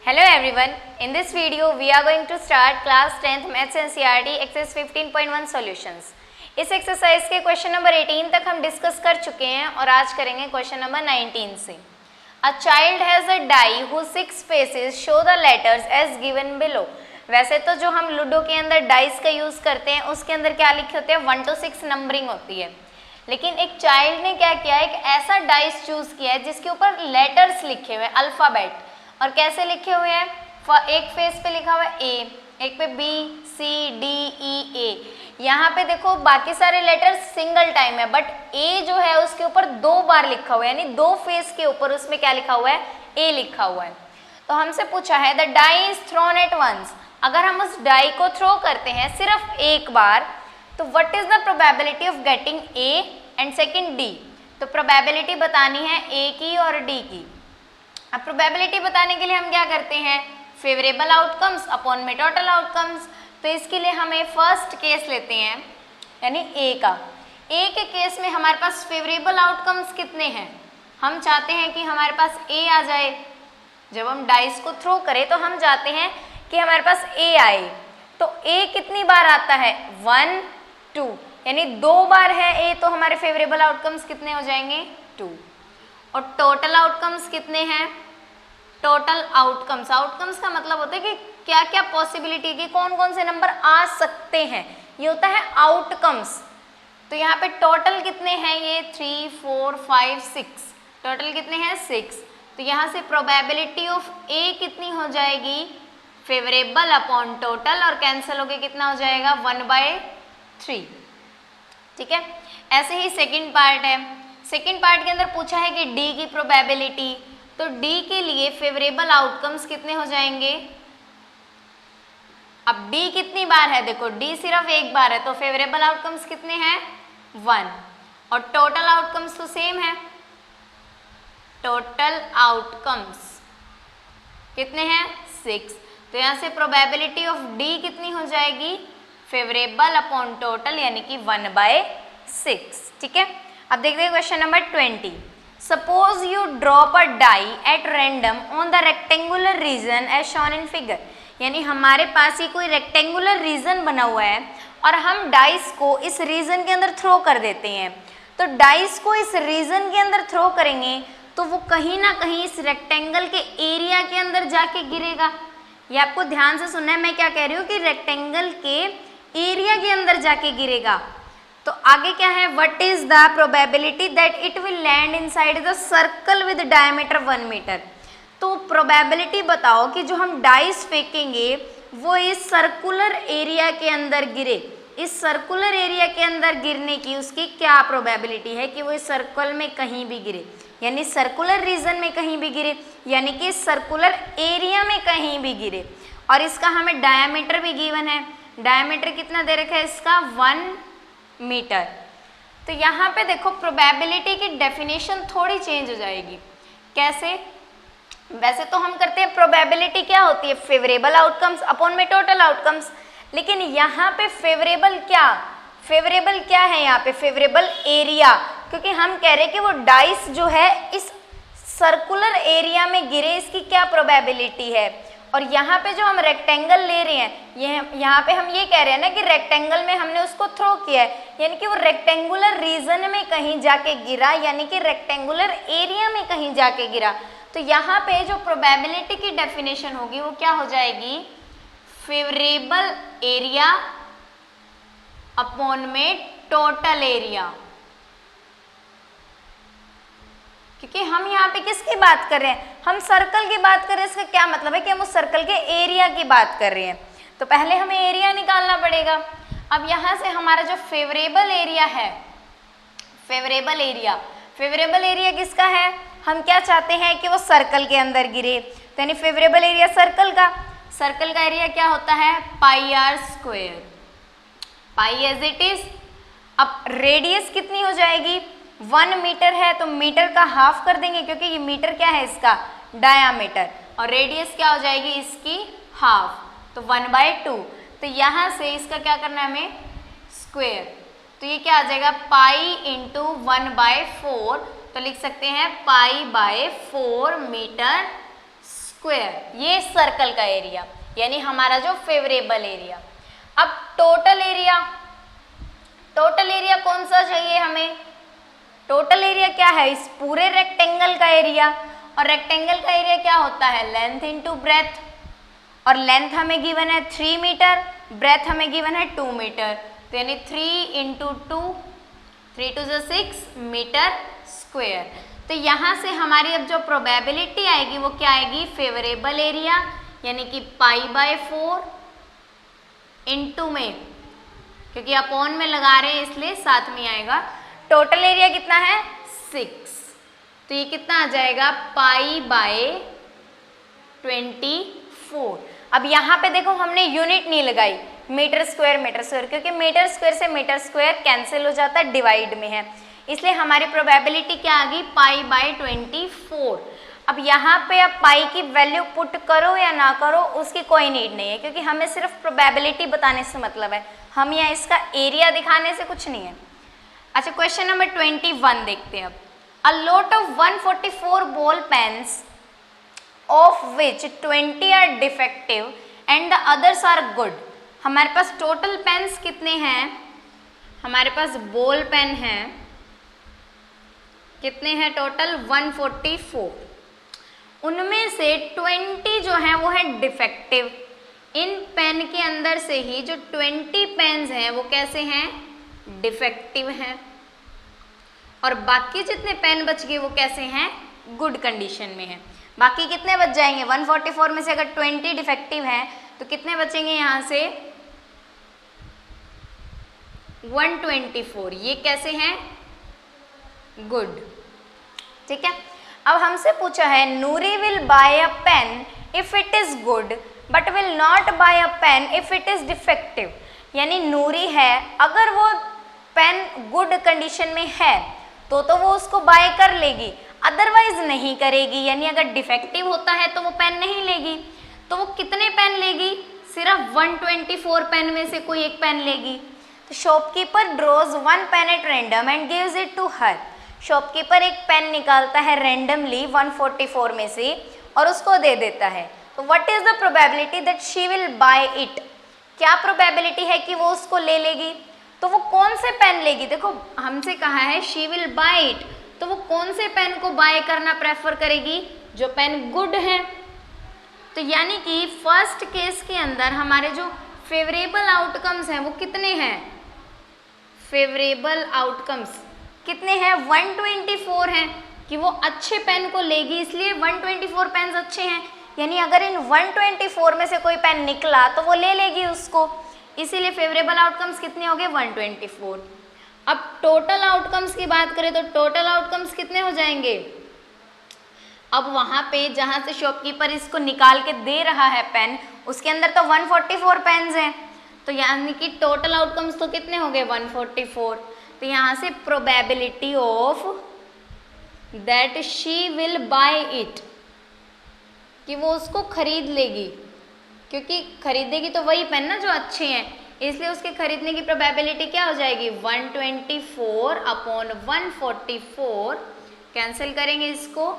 Hello everyone, in this video we are going to start class 10th Maths NCERT exercise 15.1 solutions। इस exercise के question number 18 तक हम discuss कर चुके हैं और आज करेंगे क्वेश्चन नंबर 19 से। A child has a die whose 6 faces show the letters as given below। वैसे तो जो हम लूडो के अंदर डाइस का यूज करते हैं उसके अंदर क्या लिखे होते हैं 1 to 6 नंबरिंग होती है, लेकिन एक चाइल्ड ने क्या किया, एक ऐसा डाइस चूज किया है जिसके ऊपर लेटर्स लिखे हुए हैं, अल्फाबेट, और कैसे लिखे हुए हैं, एक फेस पे लिखा हुआ है ए, एक पे बी सी डी ई ए। यहाँ पे देखो बाकी सारे लेटर्स सिंगल टाइम है, बट ए जो है उसके ऊपर 2 बार लिखा हुआ है, यानी 2 फेस के ऊपर उसमें क्या लिखा हुआ है, ए लिखा हुआ है। तो हमसे पूछा है the die is thrown at once, अगर हम उस डाई को थ्रो करते हैं सिर्फ एक बार, तो what is the probability of getting A and second D. तो प्रोबेबिलिटी बतानी है ए की और डी की। अब प्रोबेबिलिटी बताने के लिए हम क्या करते हैं, फेवरेबल आउटकम्स अपॉन में टोटल आउटकम्स। तो इसके लिए हमें फर्स्ट केस लेते हैं, यानी ए का। ए के केस में हमारे पास फेवरेबल आउटकम्स कितने हैं, हम चाहते हैं कि हमारे पास ए आ जाए। जब हम डाइस को थ्रो करें तो हम चाहते हैं कि हमारे पास ए आए। तो ए कितनी बार आता है, 1 2, यानी 2 बार है ए, तो हमारे फेवरेबल आउटकम्स कितने हो जाएंगे, 2। और टोटल आउटकम्स कितने हैं, टोटल आउटकम्स, आउटकम्स का मतलब होता है कि क्या क्या पॉसिबिलिटी की कौन कौन से नंबर आ सकते हैं, ये होता है आउटकम्स। तो यहाँ पे टोटल कितने हैं, ये 3 4 5 6, टोटल कितने हैं 6। तो यहाँ से प्रोबेबिलिटी ऑफ ए कितनी हो जाएगी, फेवरेबल अपॉन टोटल, और कैंसिल होके कितना हो जाएगा 1/3। ठीक है, ऐसे ही सेकंड पार्ट है। सेकंड पार्ट के अंदर पूछा है कि डी की प्रोबेबिलिटी, तो डी के लिए फेवरेबल आउटकम्स कितने हो जाएंगे। अब डी कितनी बार है, देखो डी सिर्फ एक बार है, तो फेवरेबल आउटकम्स कितने हैं 1, और टोटल आउटकम्स तो सेम है, टोटल आउटकम्स कितने हैं 6। तो यहाँ से प्रोबेबिलिटी ऑफ डी कितनी हो जाएगी, फेवरेबल अपॉन टोटल, यानी कि 1/6। ठीक है, अब देखते हैं question number 20। Suppose you drop a die at random on the rectangular region as shown in figure, यानी हमारे पास ही कोई रेक्टेंगुलर रीजन बना हुआ है और हम डाइस को इस रीजन के अंदर थ्रो कर देते हैं। तो डाइस को इस रीजन के अंदर थ्रो करेंगे तो वो कहीं ना कहीं इस रेक्टेंगल के एरिया के अंदर जाके गिरेगा। ये आपको ध्यान से सुनना है, मैं क्या कह रही हूँ कि रेक्टेंगल के एरिया के अंदर जाके गिरेगा। तो आगे क्या है, what is the probability that it will land inside the circle with diameter 1 metre. तो प्रोबेबिलिटी बताओ कि जो हम डाइस फेंकेंगे वो इस सर्कुलर एरिया के अंदर गिरे। इस सर्कुलर एरिया के अंदर गिरने की उसकी क्या प्रोबेबिलिटी है कि वो इस सर्कल में कहीं भी गिरे, यानी सर्कुलर रीजन में कहीं भी गिरे, यानी कि सर्कुलर एरिया में कहीं भी गिरे। और इसका हमें डायमीटर भी गिवन है, डायमीटर कितना दे रखा है इसका 1 मीटर। तो यहाँ पे देखो प्रोबेबिलिटी की डेफिनेशन थोड़ी चेंज हो जाएगी। कैसे, वैसे तो हम करते हैं प्रोबेबिलिटी क्या होती है, फेवरेबल आउटकम्स अपॉन में टोटल आउटकम्स, लेकिन यहाँ पे फेवरेबल क्या है, यहाँ पे फेवरेबल एरिया, क्योंकि हम कह रहे हैं कि वो डाइस जो है इस सर्कुलर एरिया में गिरे, इसकी क्या प्रोबेबिलिटी है। और यहाँ पे जो हम रेक्टेंगल ले रहे हैं, यहाँ पे हम ये कह रहे हैं ना कि रेक्टेंगल में हमने उसको थ्रो किया है, यानी कि वो रेक्टेंगुलर रीजन में कहीं जाके गिरा, यानी कि रेक्टेंगुलर एरिया में कहीं जाके गिरा। तो यहाँ पे जो प्रोबेबिलिटी की डेफिनेशन होगी वो क्या हो जाएगी, फेवरेबल एरिया अपॉन में टोटल एरिया। क्योंकि हम यहाँ पे किसकी बात कर रहे हैं, हम सर्कल की बात कर रहे हैं। इसका क्या मतलब है कि हम उस सर्कल के एरिया की बात कर रहे हैं, तो पहले हमें एरिया निकालना पड़ेगा। अब यहाँ से हमारा जो फेवरेबल एरिया है, फेवरेबल एरिया किसका है, हम क्या चाहते हैं कि वो सर्कल के अंदर गिरे, तो यानी फेवरेबल एरिया सर्कल का एरिया क्या होता है, πr², pi as it is. अब रेडियस कितनी हो जाएगी, 1 मीटर है तो मीटर का हाफ कर देंगे, क्योंकि ये मीटर क्या है इसका डायामीटर, और रेडियस क्या हो जाएगी इसकी हाफ, तो 1/2। तो यहाँ से इसका क्या करना है हमें, स्क्वायर, तो ये क्या आ जाएगा पाई इंटू 1/4, तो लिख सकते हैं π/4 मीटर स्क्वायर, ये सर्कल का एरिया यानी हमारा जो फेवरेबल एरिया। अब टोटल एरिया कौन सा चाहिए हमें? टोटल एरिया क्या है? इस पूरे रेक्टेंगल का एरिया, और रेक्टेंगल का एरिया क्या होता है? लेंथ इंटू ब्रेथ, और लेंथ हमें गिवन है 3 मीटर, ब्रेथ हमें गिवन है 2 मीटर, तो यानी 3 इंटू 2, 3 2 6 मीटर स्क्वायर। तो यहाँ से हमारी अब जो प्रोबेबिलिटी आएगी वो क्या आएगी? फेवरेबल एरिया यानी कि π/4 इंटू में, क्योंकि अपॉन में लगा रहे हैं इसलिए साथ में आएगा। टोटल एरिया कितना है? 6, तो ये कितना आ जाएगा? π/24। अब यहाँ पे देखो हमने यूनिट नहीं लगाई मीटर स्क्वायर, क्योंकि मीटर स्क्वायर से मीटर स्क्वायर कैंसिल हो जाता है, डिवाइड में है, इसलिए हमारी प्रोबेबिलिटी क्या आ गई? π/24। अब यहाँ पे आप पाई की वैल्यू पुट करो या ना करो उसकी कोई नीड नहीं है, क्योंकि हमें सिर्फ प्रोबेबिलिटी बताने से मतलब है, हम यहाँ इसका एरिया दिखाने से कुछ नहीं है। अच्छा, क्वेश्चन नंबर 21 देखते हैं अब। A lot of 144 ball pens of which 20 are defective and the others are good. हमारे पास टोटल पेन्स कितने हैं? हमारे पास बॉल पेन हैं, कितने हैं टोटल? 144। उनमें से 20 जो है वो है डिफेक्टिव। इन पेन के अंदर से ही जो 20 पेन्स हैं वो कैसे हैं? डिफेक्टिव हैं, और बाकी जितने पेन बच गए वो कैसे हैं? गुड कंडीशन में हैं। बाकी कितने बच जाएंगे? 144 में से अगर 20 डिफेक्टिव हैं तो कितने बचेंगे यहाँ से? 124। ये कैसे हैं? गुड। ठीक है, अब हमसे पूछा है Noori will buy a pen if it is good but will not buy a pen if it is defective. यानी नूरी है, अगर वो पेन गुड कंडीशन में है तो वो उसको बाय कर लेगी, अदरवाइज नहीं करेगी। यानी अगर डिफेक्टिव होता है तो वो पेन नहीं लेगी। तो वो कितने पेन लेगी? सिर्फ 124 पेन में से कोई एक पेन लेगी। तो shopkeeper draws 1 pen at random and gives it to her. Shopkeeper एक पेन निकालता है रैंडमली 144 में से और उसको दे देता है। तो what is the probability that she will buy it? क्या प्रोबेबिलिटी है कि वो उसको ले लेगी? तो वो कौन से पेन लेगी? देखो हमसे कहा है शी विल बाय इट, तो वो कौन से पेन को बाय करना प्रेफर करेगी? जो पेन गुड है। तो यानी कि फर्स्ट केस के अंदर हमारे जो फेवरेबल आउटकम्स हैं वो कितने हैं? फेवरेबल आउटकम्स कितने हैं? 124 हैं, कि वो अच्छे पेन को लेगी, इसलिए 124 पेन अच्छे हैं। यानी अगर इन 124 में से कोई पेन निकला तो वो ले लेगी उसको, इसीलिए फेवरेबल आउटकम्स कितने हो गए? 124। अब टोटल आउटकम्स की बात करें तो टोटल आउटकम्स कितने हो जाएंगे? अब वहाँ पे जहाँ से शॉपकीपर इसको निकाल के दे रहा है पेन, उसके अंदर तो 144 पेन्स हैं, तो यानी कि टोटल आउटकम्स तो कितने हो गए? 144। तो यहाँ से probability of that she will buy it, कि वो उसको खरीद लेगी, क्योंकि खरीदेगी तो वही पेन ना जो अच्छे हैं, इसलिए उसके खरीदने की प्रोबेबिलिटी क्या हो जाएगी? 124 अपॉन 144। कैंसिल करेंगे इसको,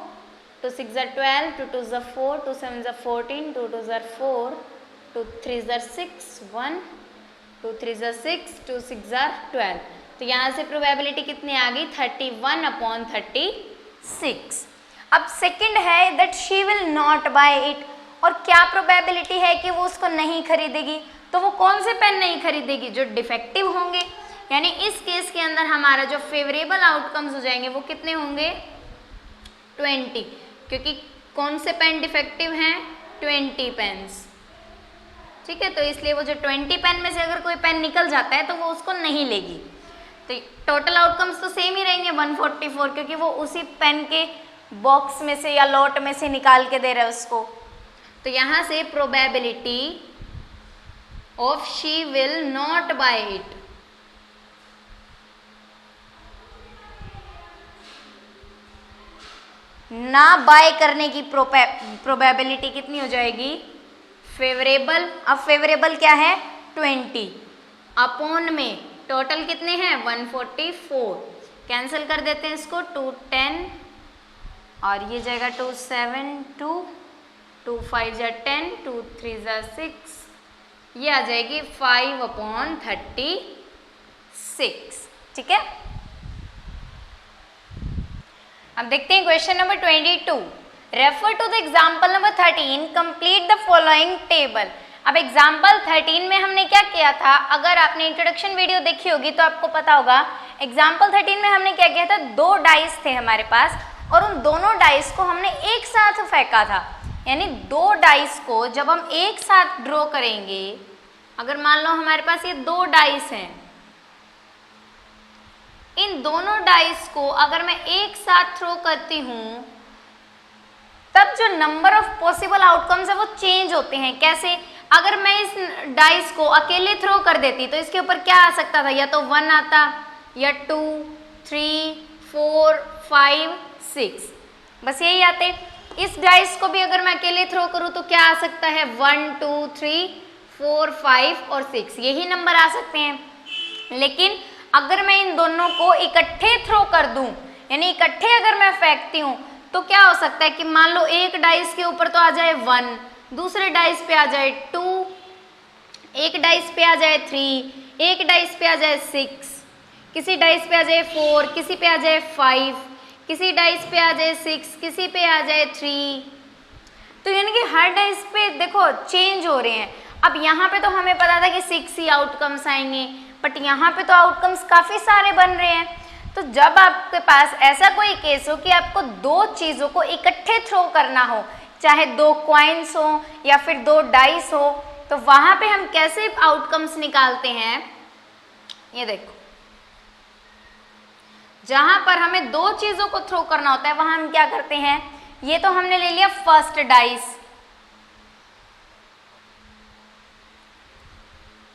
2 6 12, 2 2 4, 2 7 14, 2 2 4, 2 3 6, 1 2 3 6, 2 6 12। तो यहाँ से प्रोबेबिलिटी कितनी आ गई? 31 अपॉन 36। अब सेकंड है that she will not buy it, और क्या प्रोबेबिलिटी है कि वो उसको नहीं खरीदेगी? तो वो कौन से पेन नहीं खरीदेगी? जो डिफेक्टिव होंगे। यानी इस केस के अंदर हमारा जो फेवरेबल आउटकम्स हो जाएंगे वो कितने होंगे? 20, क्योंकि कौन से पेन डिफेक्टिव हैं? 20 पेन्स। ठीक है, तो इसलिए वो जो 20 पेन में से अगर कोई पेन निकल जाता है तो वो उसको नहीं लेगी। तो टोटल आउटकम्स तो सेम ही रहेंगे 144, क्योंकि वो उसी पेन के बॉक्स में से या लॉट में से निकाल के दे रहा है उसको। तो यहाँ से probability of she will not buy it, ना बाय करने की प्रोबेबिलिटी कितनी हो जाएगी? फेवरेबल। अब फेवरेबल क्या है? 20 अपॉन में टोटल कितने हैं? 144। कैंसिल कर देते हैं इसको, 2 10 और ये जाएगा 2 7 2 2 5 जा 10, 2 3 जा 6, ये आ जाएगी 5/36। ठीक है। अब देखते हैं question number 22। Refer to the example number 13, complete the following table. अब एग्जाम्पल 13 में हमने क्या किया था, अगर आपने इंट्रोडक्शन वीडियो देखी होगी तो आपको पता होगा। एग्जाम्पल 13 में हमने क्या किया था, 2 डाइस थे हमारे पास और उन दोनों डाइस को हमने एक साथ फेंका था। यानी 2 डाइस को जब हम एक साथ ड्रॉ करेंगे, अगर मान लो हमारे पास ये 2 डाइस हैं, इन दोनों डाइस को अगर मैं एक साथ थ्रो करती हूं तब जो नंबर ऑफ पॉसिबल आउटकम्स है वो चेंज होते हैं। कैसे, अगर मैं इस डाइस को अकेले थ्रो कर देती तो इसके ऊपर क्या आ सकता था, या तो 1 आता या 2 3 4 5 6, बस यही आते। इस डाइस को भी अगर मैं अकेले थ्रो करूं तो क्या आ सकता है, 1 2 3 4 5 और 6, यही नंबर आ सकते हैं। लेकिन अगर मैं इन दोनों को इकट्ठे थ्रो कर दूं, यानी इकट्ठे अगर मैं फेंकती हूं तो क्या हो सकता है कि मान लो एक डाइस के ऊपर तो आ जाए 1, दूसरे डाइस पे आ जाए 2, एक डाइस पे आ जाए 3, एक डाइस पे आ जाए 6, किसी डाइस पे आ जाए 4, किसी पे आ जाए 5, किसी डाइस पे आ जाए 6, किसी पे आ जाए 3। तो यानी कि हर डाइस पे देखो चेंज हो रहे हैं। अब यहाँ पे तो हमें पता था कि 6 ही आउटकम्स आएंगे, बट यहाँ पे तो आउटकम्स काफ़ी सारे बन रहे हैं। तो जब आपके पास ऐसा कोई केस हो कि आपको 2 चीज़ों को इकट्ठे थ्रो करना हो, चाहे 2 कॉइन्स हो या फिर 2 डाइस हो, तो वहाँ पे हम कैसे आउटकम्स निकालते हैं, ये देखो। जहाँ पर हमें 2 चीज़ों को थ्रो करना होता है वहाँ हम क्या करते हैं, ये तो हमने ले लिया फर्स्ट डाइस,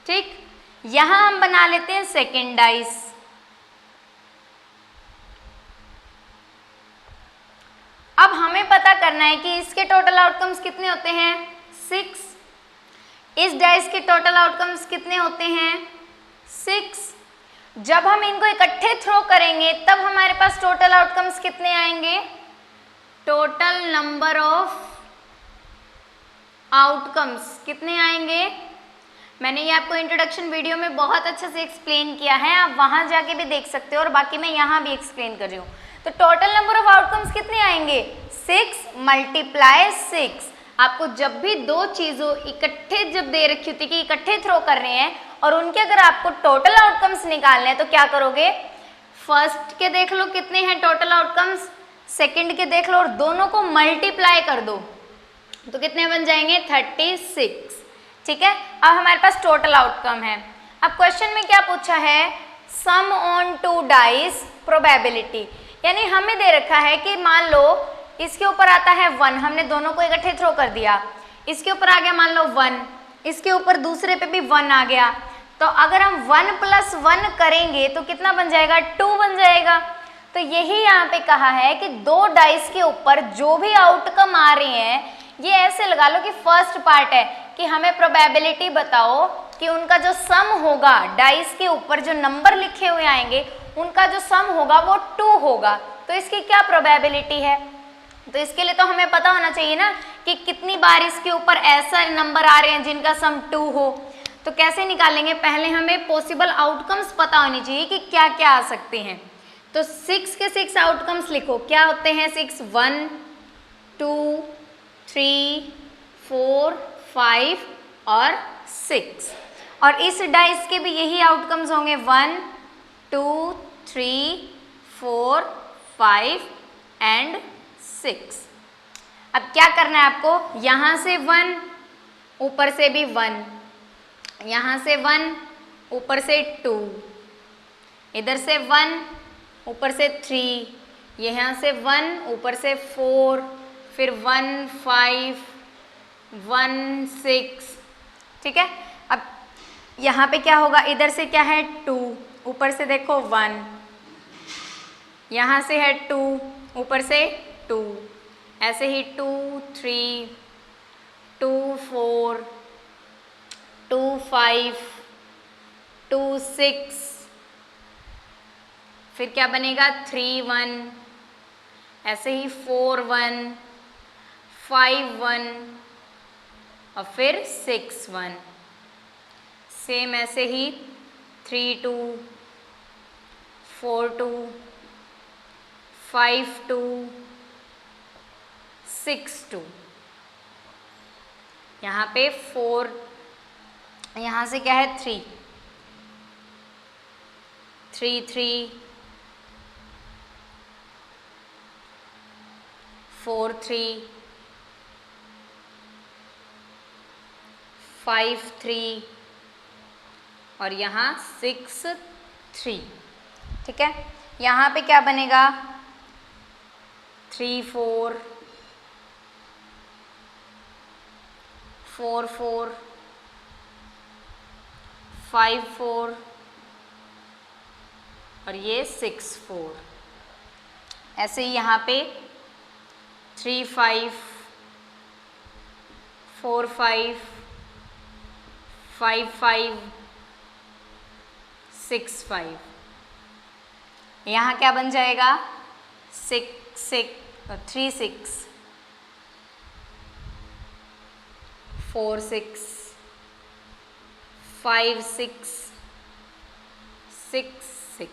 ठीक। यहाँ हम बना लेते हैं सेकेंड डाइस, अब हमें पता करना है कि इसके टोटल आउटकम्स कितने होते हैं, 6। इस डाइस के टोटल आउटकम्स कितने होते हैं, 6। जब हम इनको इकट्ठे थ्रो करेंगे तब हमारे पास टोटल आउटकम्स कितने आएंगे, टोटल नंबर ऑफ आउटकम्स कितने आएंगे। मैंने ये आपको इंट्रोडक्शन वीडियो में बहुत अच्छे से एक्सप्लेन किया है, आप वहां जाके भी देख सकते हो और बाकी मैं यहाँ भी एक्सप्लेन कर रही हूँ। तो टोटल नंबर ऑफ आउटकम्स कितने आएंगे, 6 × 6। आपको जब भी 2 चीज़ों इकट्ठे जब दे रखी होती कि इकट्ठे थ्रो कर रहे हैं और उनके अगर आपको टोटल आउटकम्स निकालने हैं तो क्या करोगे, फर्स्ट के देख लो कितने हैं टोटल आउटकम्स, सेकंड के देख लो और दोनों को मल्टीप्लाई कर दो तो कितने बन जाएंगे, 36। ठीक है। अब हमारे पास टोटल आउटकम है। अब क्वेश्चन में क्या पूछा है, सम ऑन 2 डाइस प्रोबेबिलिटी, यानी हमें दे रखा है कि मान लो इसके ऊपर आता है 1, हमने दोनों को इकट्ठे थ्रो कर दिया, इसके ऊपर आ गया मान लो 1, इसके ऊपर दूसरे पे भी 1 आ गया, तो अगर हम 1 + 1 करेंगे तो कितना बन जाएगा, 2 बन जाएगा। तो यही यहाँ पे कहा है कि 2 डाइस के ऊपर जो भी आउटकम आ रहे हैं, ये ऐसे लगा लो कि फर्स्ट पार्ट है कि हमें प्रोबेबिलिटी बताओ कि उनका जो सम होगा, डाइस के ऊपर जो नंबर लिखे हुए आएंगे उनका जो सम होगा वो 2 होगा, तो इसकी क्या प्रोबेबिलिटी है। तो इसके लिए तो हमें पता होना चाहिए ना कि कितनी बार इसके ऊपर ऐसा नंबर आ रहे हैं जिनका सम 2 हो। तो कैसे निकालेंगे, पहले हमें पॉसिबल आउटकम्स पता होनी चाहिए कि क्या क्या आ सकते हैं। तो 6 के 6 आउटकम्स लिखो, क्या होते हैं 6, 1 2 3 4 5 और 6, और इस डाइस के भी यही आउटकम्स होंगे 1 2 3 4 5 एंड 6। अब क्या करना है आपको, यहाँ से 1, ऊपर से भी 1, यहाँ से 1, ऊपर से 2, इधर से 1, ऊपर से 3, यहाँ से 1, ऊपर से 4, फिर 1 5 1 6। ठीक है। अब यहाँ पे क्या होगा, इधर से क्या है 2, ऊपर से देखो 1, यहाँ से है 2, ऊपर से 2, ऐसे ही 2 3 2 4 2 5 2 6, फिर क्या बनेगा 3 1, ऐसे ही 4 1 5 1 और फिर 6 1, सेम ऐसे ही 3 2, 4 2, 5 2, 6 2। यहाँ पे 4, यहाँ से क्या है 3 3 3, 4 3, 5 3 और यहाँ 6 3। ठीक है, यहाँ पे क्या बनेगा 3 4, 4 4, 5 4 और ये 6 4। ऐसे ही यहाँ पे 3 5, 4 5, 5 5, 6 5। यहाँ क्या बन जाएगा 6 6, 3 6, 4 6, 5 6, 6 6।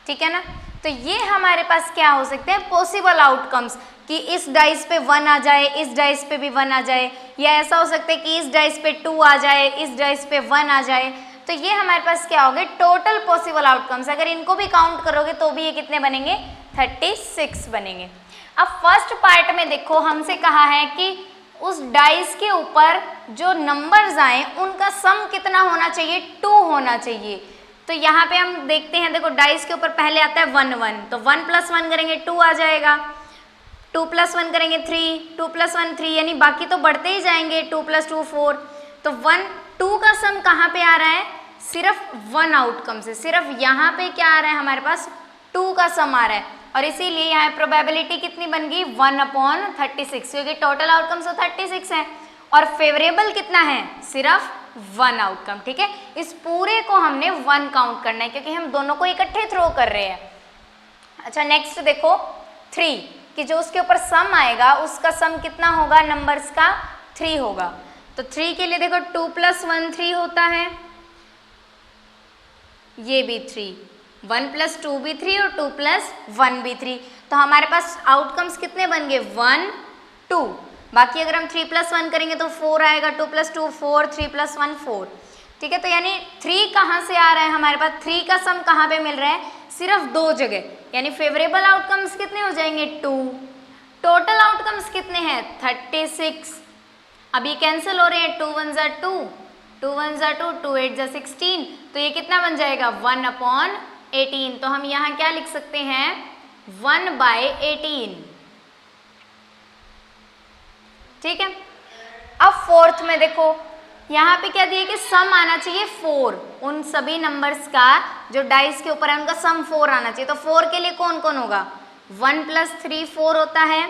ठीक है ना, तो ये हमारे पास क्या हो सकते हैं पॉसिबल आउटकम्स, कि इस डाइस पे 1 आ जाए, इस डाइस पे भी 1 आ जाए, या ऐसा हो सकता है कि इस डाइस पे 2 आ जाए, इस डाइस पे 1 आ जाए। तो ये हमारे पास क्या हो गए टोटल पॉसिबल आउटकम्स। अगर इनको भी काउंट करोगे तो भी ये कितने बनेंगे 36 बनेंगे। अब फर्स्ट पार्ट में देखो हमसे कहा है कि उस डाइस के ऊपर जो नंबर्स आए उनका सम कितना होना चाहिए 2 होना चाहिए। तो यहाँ पे हम देखते हैं, देखो डाइस के ऊपर पहले आता है 1 1, तो 1 + 1 करेंगे 2 आ जाएगा, 2 + 1 करेंगे 3, 2 + 1 3, यानी बाकी तो बढ़ते ही जाएंगे, 2 + 2 4। तो 1 2 का सम कहाँ पे आ रहा है सिर्फ 1 आउटकम से, सिर्फ यहाँ पे क्या आ रहा है हमारे पास 2 का सम आ रहा है, और इसीलिए यहाँ प्रोबेबिलिटी कितनी बन गई 1/36, क्योंकि टोटल आउटकम्स तो 36 है और फेवरेबल कितना है सिर्फ 1 आउटकम। ठीक है, इस पूरे को हमने 1 काउंट करना है क्योंकि हम दोनों को इकट्ठे थ्रो कर रहे हैं। अच्छा नेक्स्ट देखो 3, कि जो उसके ऊपर सम आएगा उसका सम कितना होगा नंबर्स का 3 होगा। तो 3 के लिए देखो 2 + 1 3 होता है, ये भी 3, 1 + 2 भी 3 और 2 + 1 भी 3। तो हमारे पास आउटकम्स कितने बन गए 1 2। बाकी अगर हम 3 + 1 करेंगे तो 4 आएगा, 2 + 2 4, 3 + 1 4। ठीक है, तो यानी 3 कहाँ से आ रहा है हमारे पास, 3 का सम कहाँ पे मिल रहा है सिर्फ 2 जगह, यानी फेवरेबल आउटकम्स कितने हो जाएंगे 2, टोटल आउटकम्स कितने हैं 36। अब ये कैंसिल हो रहे हैं, 2 1 = 2, 2 1 = 2, 2 8 = 16, तो ये कितना बन जाएगा 1/18। तो हम यहाँ क्या लिख सकते हैं 1/18। ठीक है, अब फोर्थ में देखो यहाँ पे क्या दिए कि सम आना चाहिए 4, उन सभी नंबर्स का जो डाइस के ऊपर है उनका सम 4 आना चाहिए। तो 4 के लिए कौन कौन होगा 1 + 3 4 होता है,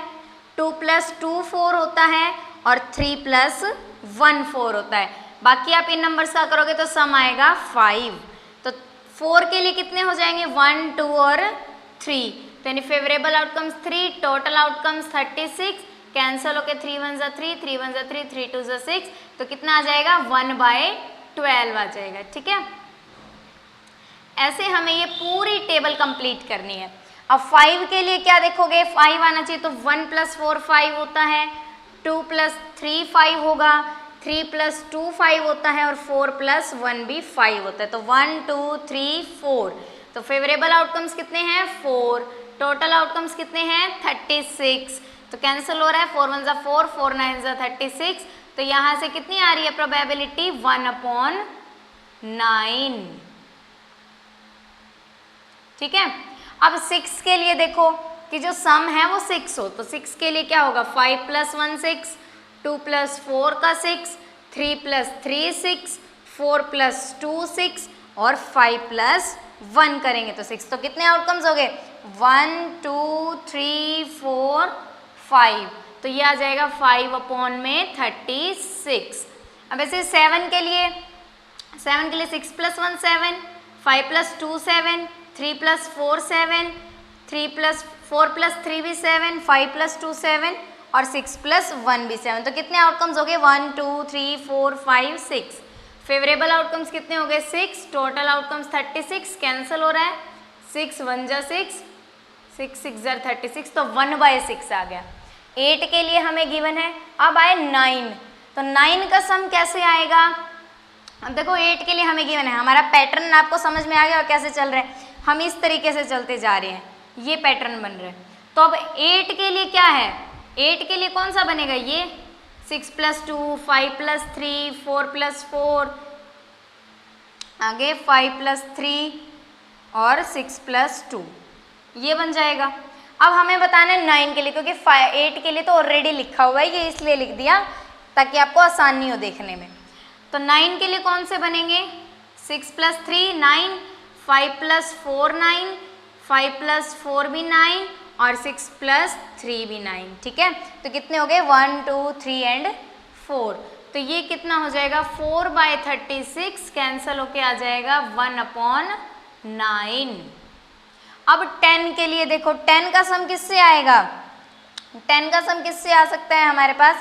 2 + 2 4 होता है और 3 + 1 4 होता है। बाकी आप इन नंबर्स का करोगे तो सम आएगा 5। तो 4 के लिए कितने हो जाएंगे 1 2 और 3, तो यानी favourable outcomes 3, total outcomes 36, cancel होके 3 1 = 3, 3 1 = 3, 3 2 = 6, तो कितना आ जाएगा 1/12 आ जाएगा। ठीक है, ऐसे हमें ये पूरी टेबल कंप्लीट करनी है। अब 5 के लिए क्या देखोगे 5 आना चाहिए, तो 1 + 4 5 होता है, 2 + 3 5 होगा, 3 + 2 5 होता है और 4 + 1 भी 5 होता है। तो 1 2 3 4, तो फेवरेबल आउटकम्स कितने हैं 4, टोटल आउटकम्स कितने हैं 36, तो कैंसिल हो रहा है, 4 1 = 4, 4 9 = 36, तो यहाँ से कितनी आ रही है प्रोबेबिलिटी 1/9। ठीक है, अब 6 के लिए देखो कि जो सम है वो 6 हो, तो 6 के लिए क्या होगा 5 + 1 6, 2 + 4 का 6, 3 + 3 6, 4 + 2 6 और 5 + 1 करेंगे तो 6, तो कितने आउटकम्स हो गए 1 2 3 4 5, तो ये आ जाएगा 5/36। अब ऐसे 7 के लिए 6 + 1 7, 5 + 2 7, 3 + 4 7, 4 + 3 भी 7, 5 + 2 7 और 6 प्लस 1 भी 7। तो कितने आउटकम्स हो गए 1 2 3 4 5 6। फेवरेबल आउटकम्स कितने हो गए 6, टोटल आउटकम्स 36, कैंसिल हो रहा है 6 1 जा 6, 6 6 जा 36, तो 1/6 आ गया। 8 के लिए हमें गिवन है। अब आए 9, तो 9 का सम कैसे आएगा। अब देखो 8 के लिए हमें गिवन है, हमारा पैटर्न आपको समझ में आ गया और कैसे चल रहा है, हम इस तरीके से चलते जा रहे हैं, ये पैटर्न बन रहा है। तो अब 8 के लिए क्या है, 8 के लिए कौन सा बनेगा, ये 6 प्लस 2 5 प्लस 3 4 प्लस 4, आगे 5 प्लस 3 और 6 प्लस 2, ये बन जाएगा। अब हमें बताना है 9 के लिए, क्योंकि 8 के लिए तो ऑलरेडी लिखा हुआ है, ये इसलिए लिख दिया ताकि आपको आसानी हो देखने में। तो 9 के लिए कौन से बनेंगे, 6 प्लस 3 9, 5 प्लस 4 9, 5 प्लस 4 भी 9 और 6 प्लस 3 भी 9, ठीक है। तो कितने हो गए 1 2 3 एंड 4, तो ये कितना हो जाएगा 4/36, कैंसल होके आ जाएगा 1/9। अब 10 के लिए देखो 10 का सम किससे आएगा, 10 का सम किससे आ सकता है, हमारे पास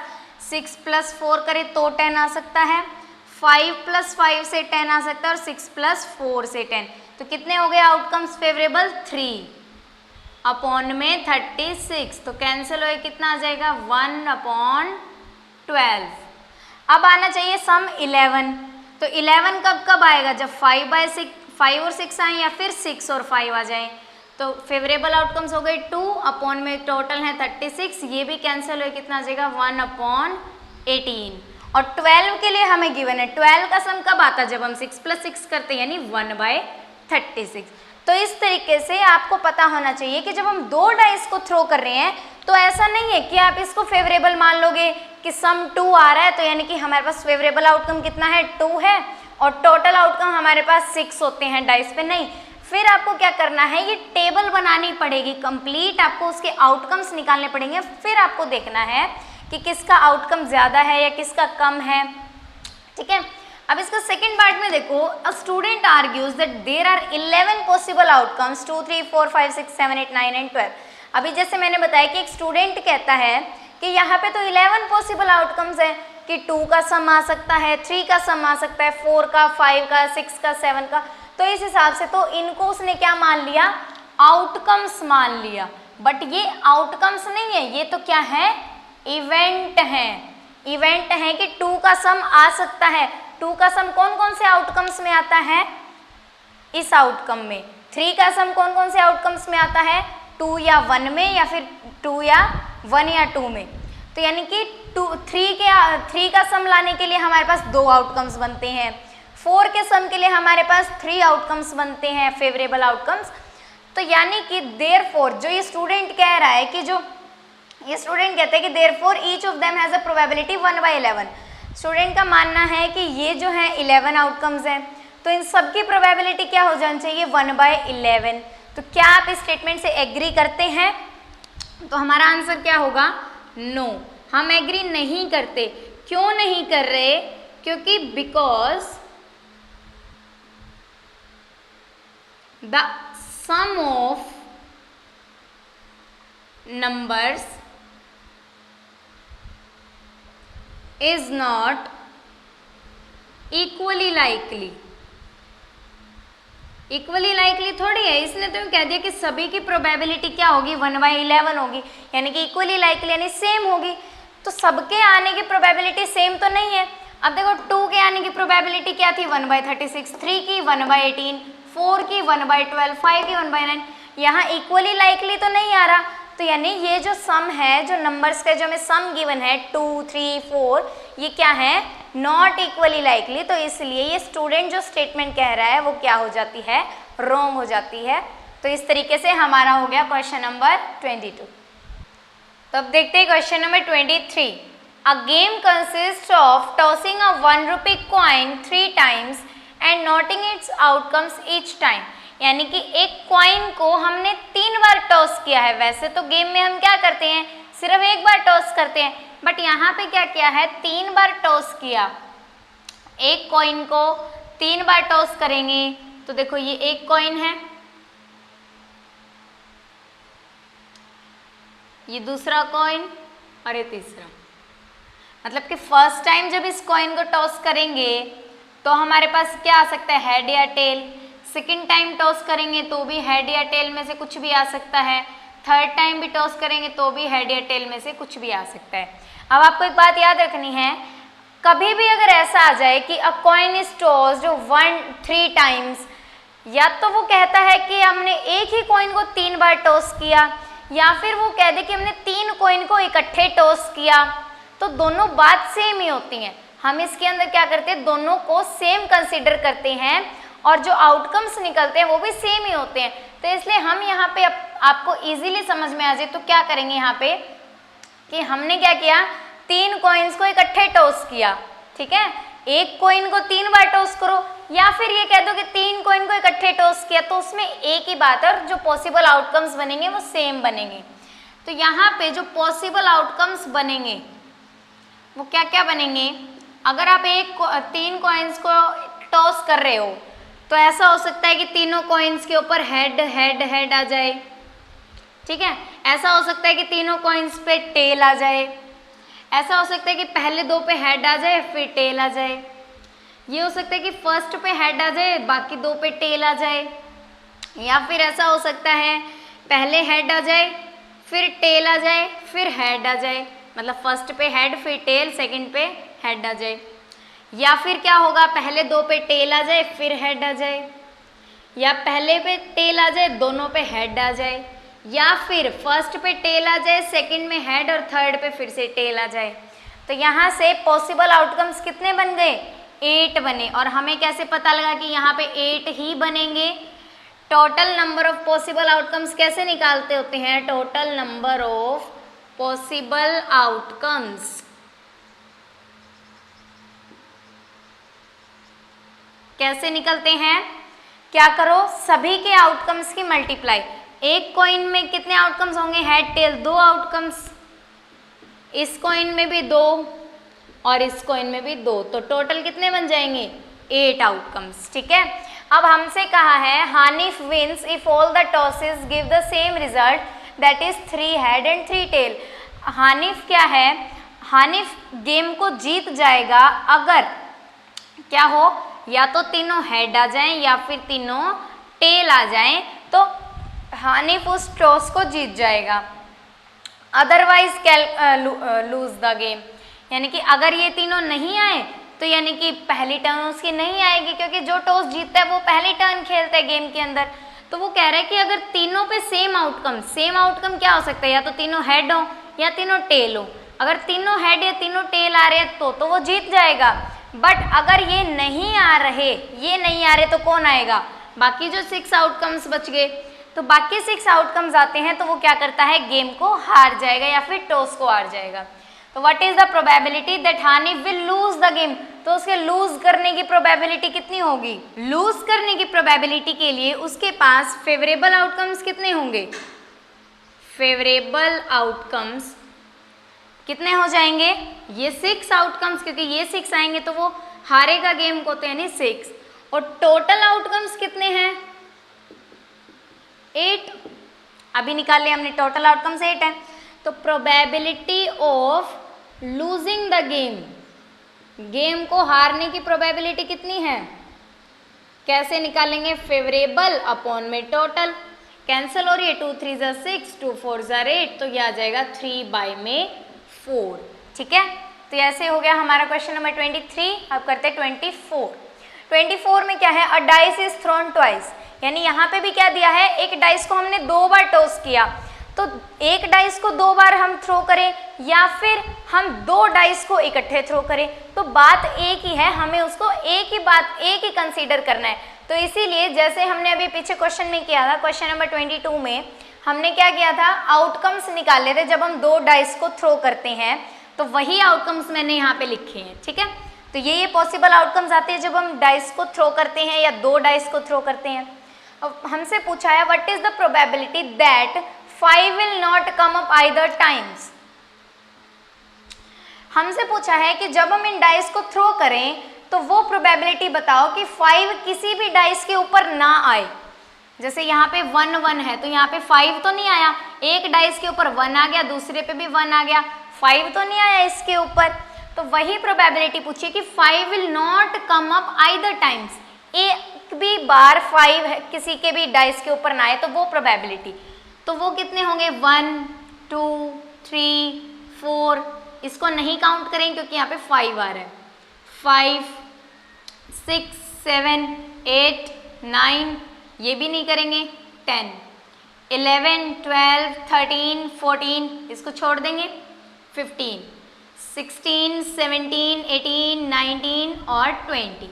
6 प्लस 4 करे तो 10 आ सकता है, 5 प्लस 5 से 10 आ सकता है और 6 प्लस 4 से 10। तो कितने हो गए आउटकम्स फेवरेबल 3/36, तो कैंसिल हो कितना आ जाएगा 1/12। अब आना चाहिए सम 11, तो 11 कब कब आएगा, जब 5 और 6 आए या फिर 6 और 5 आ जाए। तो फेवरेबल आउटकम्स हो गए 2 अपॉन में टोटल है 36, ये भी कैंसिल हो कितना आ जाएगा 1/18। और 12 के लिए हमें गिवन है, 12 का सम कब आता है, जब हम 6 प्लस 6 करते हैं यानी 1/36। तो इस तरीके से आपको पता होना चाहिए कि जब हम 2 डाइस को थ्रो कर रहे हैं तो ऐसा नहीं है कि आप इसको फेवरेबल मान लोगे कि सम 2 आ रहा है, तो यानी कि हमारे पास फेवरेबल आउटकम कितना है 2 है और टोटल आउटकम हमारे पास 6 होते हैं डाइस पे, नहीं। फिर आपको क्या करना है, ये टेबल बनानी पड़ेगी कंप्लीट, आपको उसके आउटकम्स निकालने पड़ेंगे, फिर आपको देखना है कि किसका आउटकम ज़्यादा है या किसका कम है, ठीक है। अब इसका सेकंड पार्ट में देखो, a student argues that there are 11 possible outcomes 2 3 4 5 6 7 8 9 and 12। अभी जैसे मैंने बताया कि एक स्टूडेंट कहता है कि यहाँ पे तो 11 पॉसिबल आउटकम्स है कि 2 का सम आ सकता है, 3 का सम आ सकता है, 4 का, 5 का, 6 का, 7 का। तो इस हिसाब से तो इनको उसने क्या मान लिया, आउटकम्स मान लिया, बट ये आउटकम्स नहीं है, ये तो क्या है, इवेंट है। इवेंट है कि 2 का सम आ सकता है, 2 का सम कौन कौन से आउटकम्स में आता है, इस आउटकम में। 3 का सम कौन कौन से आउटकम्स में आता है, 2 या 1 में, या फिर 2 या 1 या 2 में। तो यानी कि 3 का सम लाने के लिए हमारे पास 2 आउटकम्स बनते हैं, 4 के सम के लिए हमारे पास 3 आउटकम्स बनते हैं, फेवरेबल आउटकम्स। तो यानी कि देयरफॉर जो ये स्टूडेंट कह रहा है कि जो ये स्टूडेंट कहते हैं कि therefore each of them has a probability 1/11। Student का मानना है कि ये जो है 11 आउटकम्स हैं, तो इन सब की प्रोबेबिलिटी क्या हो जानी चाहिए 1/11। तो क्या आप इस स्टेटमेंट से एग्री करते हैं, तो हमारा आंसर क्या होगा, नो, हम एग्री नहीं करते। क्यों नहीं कर रहे, क्योंकि because the sum of numbers is not equally likely। Equally likely थोड़ी है, इसने तो कह दिया कि सभी की प्रोबेबिलिटी क्या होगी 1/11 होगी, यानी कि इक्वली लाइकली यानी सेम होगी। तो सबके आने की प्रोबेबिलिटी सेम तो नहीं है। अब देखो 2 के आने की प्रोबेबिलिटी क्या थी 1/36, 3 की 1/18, 4 की 1/12, 5 की 1/9। यहाँ इक्वली लाइकली तो नहीं आ रहा, तो यानी ये जो सम है, जो नंबर्स का जो हमें सम गिवन है 2 3 4, ये क्या है, नॉट इक्वली लाइकली। तो इसलिए ये स्टूडेंट जो स्टेटमेंट कह रहा है वो क्या हो जाती है, रॉन्ग हो जाती है। तो इस तरीके से हमारा हो गया क्वेश्चन नंबर 22। तो अब देखते हैं question number 23। A game consist of tossing a 1 rupee coin 3 times and noting its outcomes each time. यानी कि एक कॉइन को हमने 3 बार टॉस किया है। वैसे तो गेम में हम क्या करते हैं, सिर्फ एक बार टॉस करते हैं, बट यहाँ पे क्या किया है, 3 बार टॉस किया। एक कॉइन को 3 बार टॉस करेंगे, तो देखो ये एक कॉइन है, ये दूसरा कॉइन और ये तीसरा। मतलब कि फर्स्ट टाइम जब इस कॉइन को टॉस करेंगे तो हमारे पास क्या आ सकता है, हेड या टेल। सेकेंड टाइम टॉस करेंगे तो भी हेड या टेल में से कुछ भी आ सकता है। थर्ड टाइम भी टॉस करेंगे तो भी हेड या टेल में से कुछ भी आ सकता है। अब आपको एक बात याद रखनी है, कभी भी अगर ऐसा आ जाए कि अ कॉइन इज टॉस्ड 3 टाइम्स, या तो वो कहता है कि हमने एक ही कॉइन को 3 बार टॉस किया, या फिर वो कह दे कि हमने 3 कॉइन को इकट्ठे टॉस किया, तो दोनों बात सेम ही होती हैं। हम इसके अंदर क्या करते हैं, दोनों को सेम कंसीडर करते हैं और जो आउटकम्स निकलते हैं वो भी सेम ही होते हैं। तो इसलिए हम यहाँ पे आपको इजीली समझ में आ जाए तो क्या करेंगे यहाँ पे कि हमने क्या किया, 3 कॉइन्स को इकट्ठे टॉस किया, ठीक है। एक कॉइन को 3 बार टॉस करो, या फिर ये कह दो कि 3 कॉइन को इकट्ठे टॉस किया, तो उसमें एक ही बात है और जो पॉसिबल आउटकम्स बनेंगे वो सेम बनेंगे। तो यहाँ पे जो पॉसिबल आउटकम्स बनेंगे वो क्या क्या बनेंगे, अगर आप 3 कॉइन्स को टॉस कर रहे हो तो ऐसा हो सकता है कि तीनों कॉइन्स के ऊपर हेड हेड हेड आ जाए, ठीक है। ऐसा हो सकता है कि तीनों कॉइन्स पे टेल आ जाए। ऐसा हो सकता है कि पहले 2 पे हेड आ जाए फिर टेल आ जाए। ये हो सकता है कि फर्स्ट पे हेड आ जाए बाकी 2 पे टेल आ जाए। या फिर ऐसा हो सकता है पहले हेड आ जाए फिर टेल आ जाए फिर हेड आ जाए, मतलब फर्स्ट पे हेड फिर टेल, सेकंड पे हेड आ जाए। या फिर क्या होगा, पहले 2 पे टेल आ जाए फिर हेड आ जाए, या पहले पे टेल आ जाए दोनों पे हेड आ जाए, या फिर फर्स्ट पे टेल आ जाए सेकंड में हेड और थर्ड पे फिर से टेल आ जाए। तो यहाँ से पॉसिबल आउटकम्स कितने बन गए, 8 बने। और हमें कैसे पता लगा कि यहाँ पे 8 ही बनेंगे, total number of possible outcomes कैसे निकालते होते हैं, total number of possible outcomes कैसे निकलते हैं, क्या करो, सभी के आउटकम्स की मल्टीप्लाई। एक कॉइन में कितने आउटकम्स होंगे, हेड टेल 2 आउटकम्स, इस कॉइन में भी 2 और इस कॉइन में भी 2, तो टोटल कितने बन जाएंगे, 8 आउटकम्स, ठीक है। अब हमसे कहा है Hanif wins if all the tosses give the same result, that is 3 head and 3 tail. Hanif क्या है, हानिफ गेम को जीत जाएगा अगर क्या हो, या तो तीनों हेड आ जाएं या फिर तीनों टेल आ जाएं, तो हानिफ उस टॉस को जीत जाएगा। अदरवाइज लूज द गेम, यानी कि अगर ये तीनों नहीं आए तो यानी कि पहली टर्न उसकी नहीं आएगी, क्योंकि जो टॉस जीतता है वो पहली टर्न खेलता है गेम के अंदर। तो वो कह रहा है कि अगर तीनों पे सेम आउटकम क्या हो सकता है, या तो तीनों हेड हो या तीनों टेल हो। अगर तीनों हेड या तीनों टेल आ रहे हैं तो वो जीत जाएगा। बट अगर ये नहीं आ रहे तो कौन आएगा, बाकी जो 6 आउटकम्स बच गए। तो बाकी 6 आउटकम्स आते हैं तो वो क्या करता है, गेम को हार जाएगा या फिर टॉस को हार जाएगा। तो what is the probability that Hanif will lose the game, तो उसके लूज करने की प्रोबेबिलिटी कितनी होगी, लूज करने की प्रोबेबिलिटी के लिए उसके पास फेवरेबल आउटकम्स कितने होंगे, फेवरेबल आउटकम्स कितने हो जाएंगे, ये 6 आउटकम्स, क्योंकि ये 6 आएंगे तो वो हारेगा गेम को, तो यानी 6। और टोटल आउटकम्स कितने हैं, 8। अभी निकाल लिया हमने, टोटल आउटकम्स 8 है। तो probability of losing the game को हारने की प्रोबेबिलिटी कितनी है, कैसे निकालेंगे, फेवरेबल अपॉन में टोटल, कैंसिल हो रही है, 2 3 ज़ा 6, 2 4 ज़ा 8, तो यह आ जाएगा 3/4, ठीक है। तो ऐसे हो गया हमारा क्वेश्चन नंबर 23। अब करते हैं 24 में क्या है, अ डाइस इज थ्रोन ट्वाइस, यानी यहाँ पे भी क्या दिया है, एक डाइस को हमने 2 बार टॉस किया, तो एक डाइस को 2 बार हम थ्रो करें या फिर हम 2 डाइस को इकट्ठे थ्रो करें, तो बात एक ही है, हमें उसको एक ही कंसीडर करना है। तो इसीलिए जैसे हमने अभी पीछे क्वेश्चन में किया था, क्वेश्चन नंबर 22 में हमने क्या किया था, आउटकम्स निकाले थे जब हम 2 डाइस को थ्रो करते हैं, तो वही आउटकम्स मैंने यहाँ पे लिखे हैं, ठीक है। तो ये पॉसिबल आउटकम्स आते हैं जब हम डाइस को थ्रो करते हैं या 2 डाइस को थ्रो करते हैं। अब हमसे पूछा है what is the probability that 5 will not come up either times. हमसे पूछा है कि जब हम इन डाइस को थ्रो करें तो वो प्रोबेबिलिटी बताओ कि 5 किसी भी डाइस के ऊपर ना आए। जैसे यहाँ पे 1 1 है तो यहाँ पे 5 तो नहीं आया, एक डाइस के ऊपर 1 आ गया, दूसरे पे भी 1 आ गया, 5 तो नहीं आया इसके ऊपर, तो वही प्रोबेबिलिटी पूछिए कि 5 will not come up either times, एक भी बार 5 किसी के भी डाइस के ऊपर ना आए, तो वो प्रोबेबिलिटी, तो वो कितने होंगे 1 2 3 4, इसको नहीं काउंट करेंगे क्योंकि यहाँ पे 5 आ रहा है, 5 6 7 8 9, ये भी नहीं करेंगे, 10 11 12 13 14, इसको छोड़ देंगे, 15 16 17 18 19 और 20।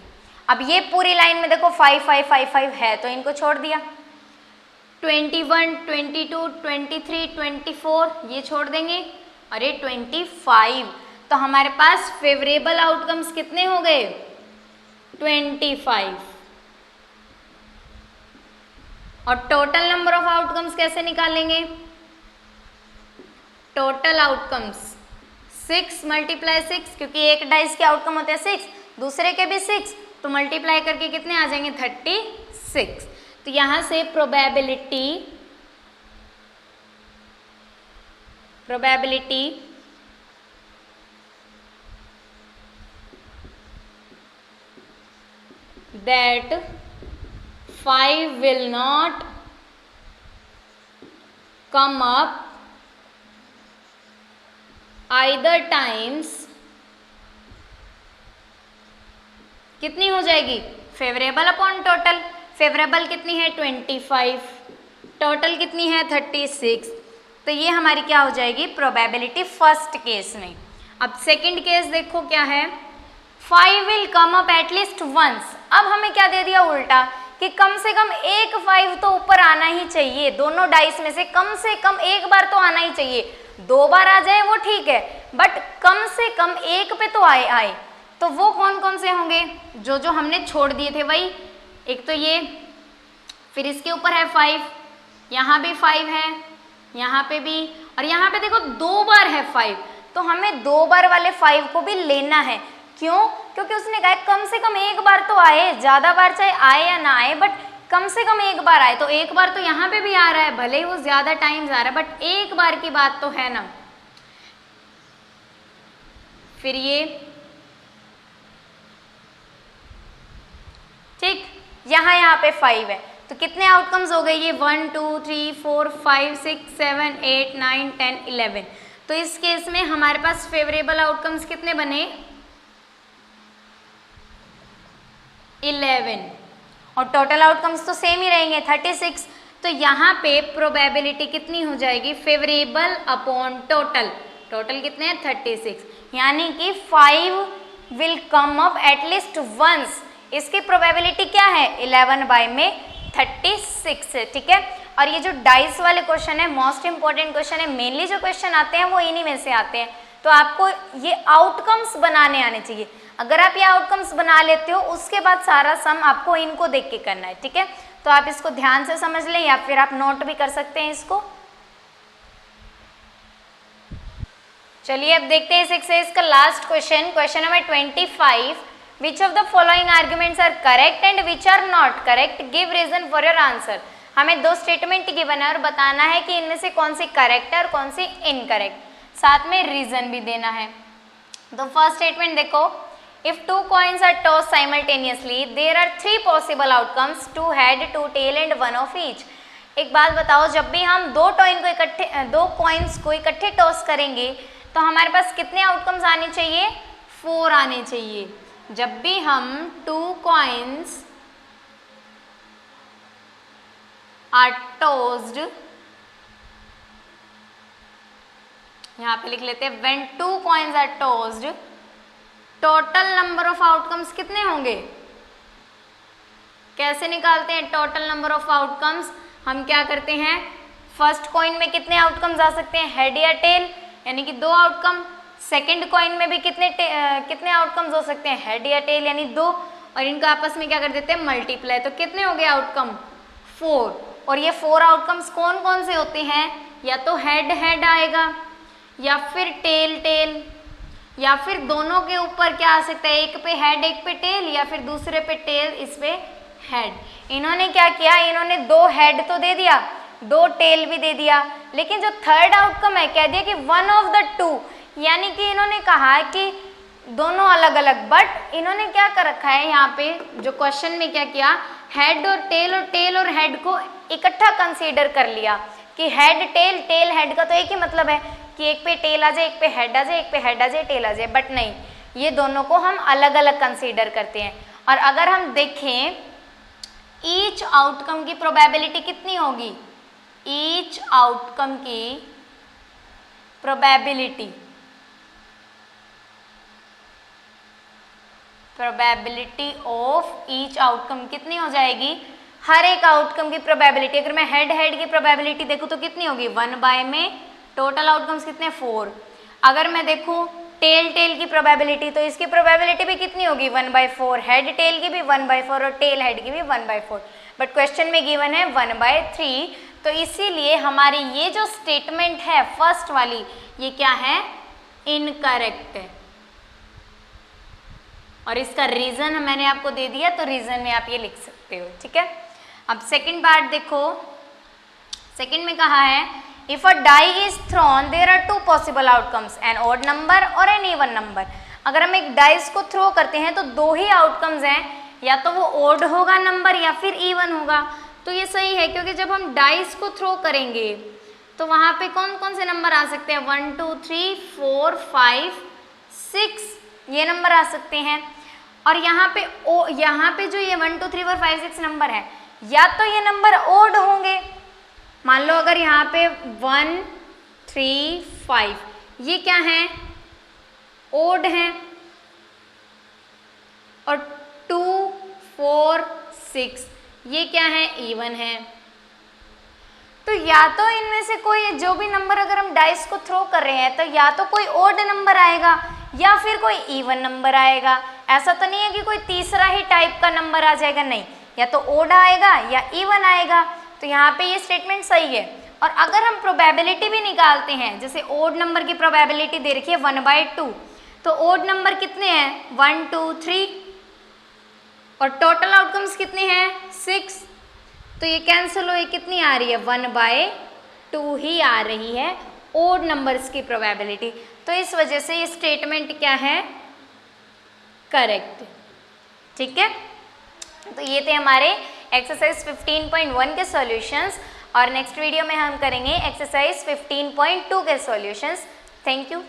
अब ये पूरी लाइन में देखो 5 5 5 5 है तो इनको छोड़ दिया, 21 22 23 24 ये छोड़ देंगे, अरे 25, तो हमारे पास फेवरेबल आउटकम्स कितने हो गए 25। और टोटल नंबर ऑफ आउटकम्स कैसे निकालेंगे, टोटल आउटकम्स 6 मल्टीप्लाई 6, क्योंकि एक डाइस के आउटकम होते हैं 6, दूसरे के भी 6, तो मल्टीप्लाई करके कितने आ जाएंगे 36। तो यहां से probability that 5 will not come up either times कितनी हो जाएगी, फेवरेबल अपॉन टोटल, फेवरेबल कितनी है 25, टोटल कितनी है 36, तो ये हमारी क्या हो जाएगी प्रोबेबिलिटी फर्स्ट केस में। अब सेकंड केस देखो क्या है, 5 will come up at least once, अब हमें क्या दे दिया उल्टा कि कम से कम एक 5 तो ऊपर आना ही चाहिए, दोनों डाइस में से कम एक बार तो आना ही चाहिए, 2 बार आ जाए वो ठीक है, बट कम से कम एक पे तो आए, तो वो कौन कौन से होंगे, जो हमने छोड़ दिए थे वही, एक तो ये, फिर इसके ऊपर है 5, यहाँ भी 5 है, यहाँ पे भी, और यहाँ पे देखो 2 बार है 5, तो हमें 2 बार वाले 5 को भी लेना है, क्यों, क्योंकि उसने कहा कम से कम एक बार तो आए, ज्यादा बार चाहे आए या ना आए बट कम से कम एक बार आए, तो एक बार तो यहाँ पे भी आ रहा है, भले ही वो ज्यादा टाइम्स आ रहा है बट एक बार की बात तो है ना। फिर ये ठीक, यहाँ पे 5 है, तो कितने आउटकम्स हो गए ये 1 2 3 4 5 6 7 8 9 10 11, तो इस केस में हमारे पास फेवरेबल आउटकम्स कितने बने 11, और टोटल आउटकम्स तो सेम ही रहेंगे 36, तो यहाँ पे प्रोबेबिलिटी कितनी हो जाएगी फेवरेबल अपॉन टोटल, टोटल कितने हैं 36, यानी कि 5 will come up at least once, इसकी प्रोबेबिलिटी क्या है 11 बाय में 36 है, ठीक है। और ये जो डाइस वाले क्वेश्चन है मोस्ट इंपॉर्टेंट क्वेश्चन है, मेनली जो क्वेश्चन आते हैं वो इन्हीं में से आते हैं, तो आपको ये आउटकम्स बनाने आने चाहिए, अगर आप ये आउटकम्स बना लेते हो उसके बाद सारा सम आपको इनको देख के करना है, ठीक है। तो आप इसको ध्यान से समझ लें या फिर आप नोट भी कर सकते हैं इसको। चलिए अब देखते हैं इस एक्सरसाइज का last question, question number 25, which of the following arguments are correct and which are not correct, give reason for your answer. हमें 2 स्टेटमेंट गिवन है और बताना है कि इनमें से कौन सी करेक्ट है और कौन सी इनकरेक्ट, साथ में रीजन भी देना है। तो फर्स्ट स्टेटमेंट देखो, if 2 coins are tossed simultaneously there are 3 possible outcomes, 2 head 2 tail and 1 of each। एक बात बताओ, जब भी हम 2 coins को इकट्ठे टॉस करेंगे तो हमारे पास कितने आउटकम्स आने चाहिए 4 आने चाहिए। जब भी हम 2 coins are tossed, यहाँ पे लिख लेते हैं when 2 coins are tossed, total number of outcomes कितने होंगे, कैसे निकालते हैं टोटल नंबर ऑफ आउटकम्स, हम क्या करते हैं फर्स्ट कॉइन में कितने आउटकम्स आ सकते हैं हेड या टेल, यानी कि 2 आउटकम, सेकंड कॉइन में भी कितने आउटकम्स हो सकते हैं हेड या टेल यानी 2, और इनको आपस में क्या कर देते हैं मल्टीप्लाई, तो कितने हो गए आउटकम 4, और ये 4 आउटकम्स कौन कौन से होते हैं, या तो हेड हेड आएगा या फिर टेल टेल, या फिर दोनों के ऊपर क्या आ सकता है, एक पे हेड एक पे टेल, या फिर दूसरे पे टेल इस पे हेड। इन्होंने क्या किया, इन्होंने 2 हेड तो दे दिया 2 टेल भी दे दिया, लेकिन जो थर्ड आउटकम है कह दिया कि 1 of the 2, यानी कि इन्होंने कहा कि दोनों अलग अलग, बट इन्होंने क्या कर रखा है यहाँ पे जो क्वेश्चन में क्या किया, हेड और टेल और हेड को इकट्ठा कंसीडर कर लिया कि हेड टेल, टेल हेड का तो एक ही मतलब है कि एक पे टेल आ जाए, एक पे हेड आ जाए, एक पे हेड आ जाए, टेल आ जाए, बट नहीं, ये दोनों को हम अलग अलग कंसीडर करते हैं। और अगर हम देखें ईच आउटकम की प्रोबेबिलिटी कितनी होगी, ईच आउटकम की प्रोबेबिलिटी ऑफ ईच आउटकम कितनी हो जाएगी, हर एक आउटकम की प्रोबेबिलिटी, अगर मैं हेड की प्रोबेबिलिटी देखूं तो कितनी होगी 1/, में टोटल आउटकम्स कितने 4। अगर मैं देखूं टेल की प्रोबेबिलिटी तो इसकी प्रोबेबिलिटी भी कितनी होगी 1/4, हेड टेल की भी 1/4 और टेल हेड की भी 1/4, बट क्वेश्चन में गिवन है 1/3। तो इसीलिए हमारी ये जो स्टेटमेंट है फर्स्ट वाली, ये क्या है, इनकरेक्ट है। और इसका रीजन मैंने आपको दे दिया, तो रीजन में आप ये लिख सकते हो, ठीक है। अब सेकंड पार्ट देखो, सेकंड में कहा है if a die is thrown there are 2 possible outcomes, an odd number और एन इवन नंबर। अगर हम एक डाइस को थ्रो करते हैं तो 2 ही आउटकम्स हैं, या तो वो ऑड होगा नंबर या फिर इवन होगा। तो ये सही है क्योंकि जब हम डाइस को थ्रो करेंगे तो वहां पे कौन कौन से नंबर आ सकते हैं, 1 2 3 4 5 6 ये नंबर आ सकते हैं। और यहाँ पे जो ये 1 2 3 4 5 6 नंबर है, या तो ये नंबर ओड होंगे, मान लो अगर यहाँ पे 1 3 5 ये क्या है, ओड हैं, और 2 4 6 ये क्या है, इवन है। तो या तो इनमें से कोई जो भी नंबर अगर हम डाइस को थ्रो कर रहे हैं तो या तो कोई ओड नंबर आएगा या फिर कोई इवन नंबर आएगा। ऐसा तो नहीं है कि कोई तीसरा ही टाइप का नंबर आ जाएगा, नहीं, या तो ओड आएगा या इवन आएगा। तो यहाँ पे ये स्टेटमेंट सही है। और अगर हम प्रोबेबिलिटी भी निकालते हैं, जैसे ओड नंबर की प्रोबेबिलिटी दे रखी है 1/2, तो ओड नंबर कितने हैं 1 2 3 और टोटल आउटकम्स कितने हैं 6, तो ये कैंसिल हो, ये कितनी आ रही है 1/2 ही आ रही है ओड नंबर्स की प्रोबेबिलिटी। तो इस वजह से ये स्टेटमेंट क्या है, करेक्ट, ठीक है। तो ये थे हमारे एक्सरसाइज 15.1 के सॉल्यूशंस, और नेक्स्ट वीडियो में हम करेंगे एक्सरसाइज 15.2 के सॉल्यूशंस। Thank you.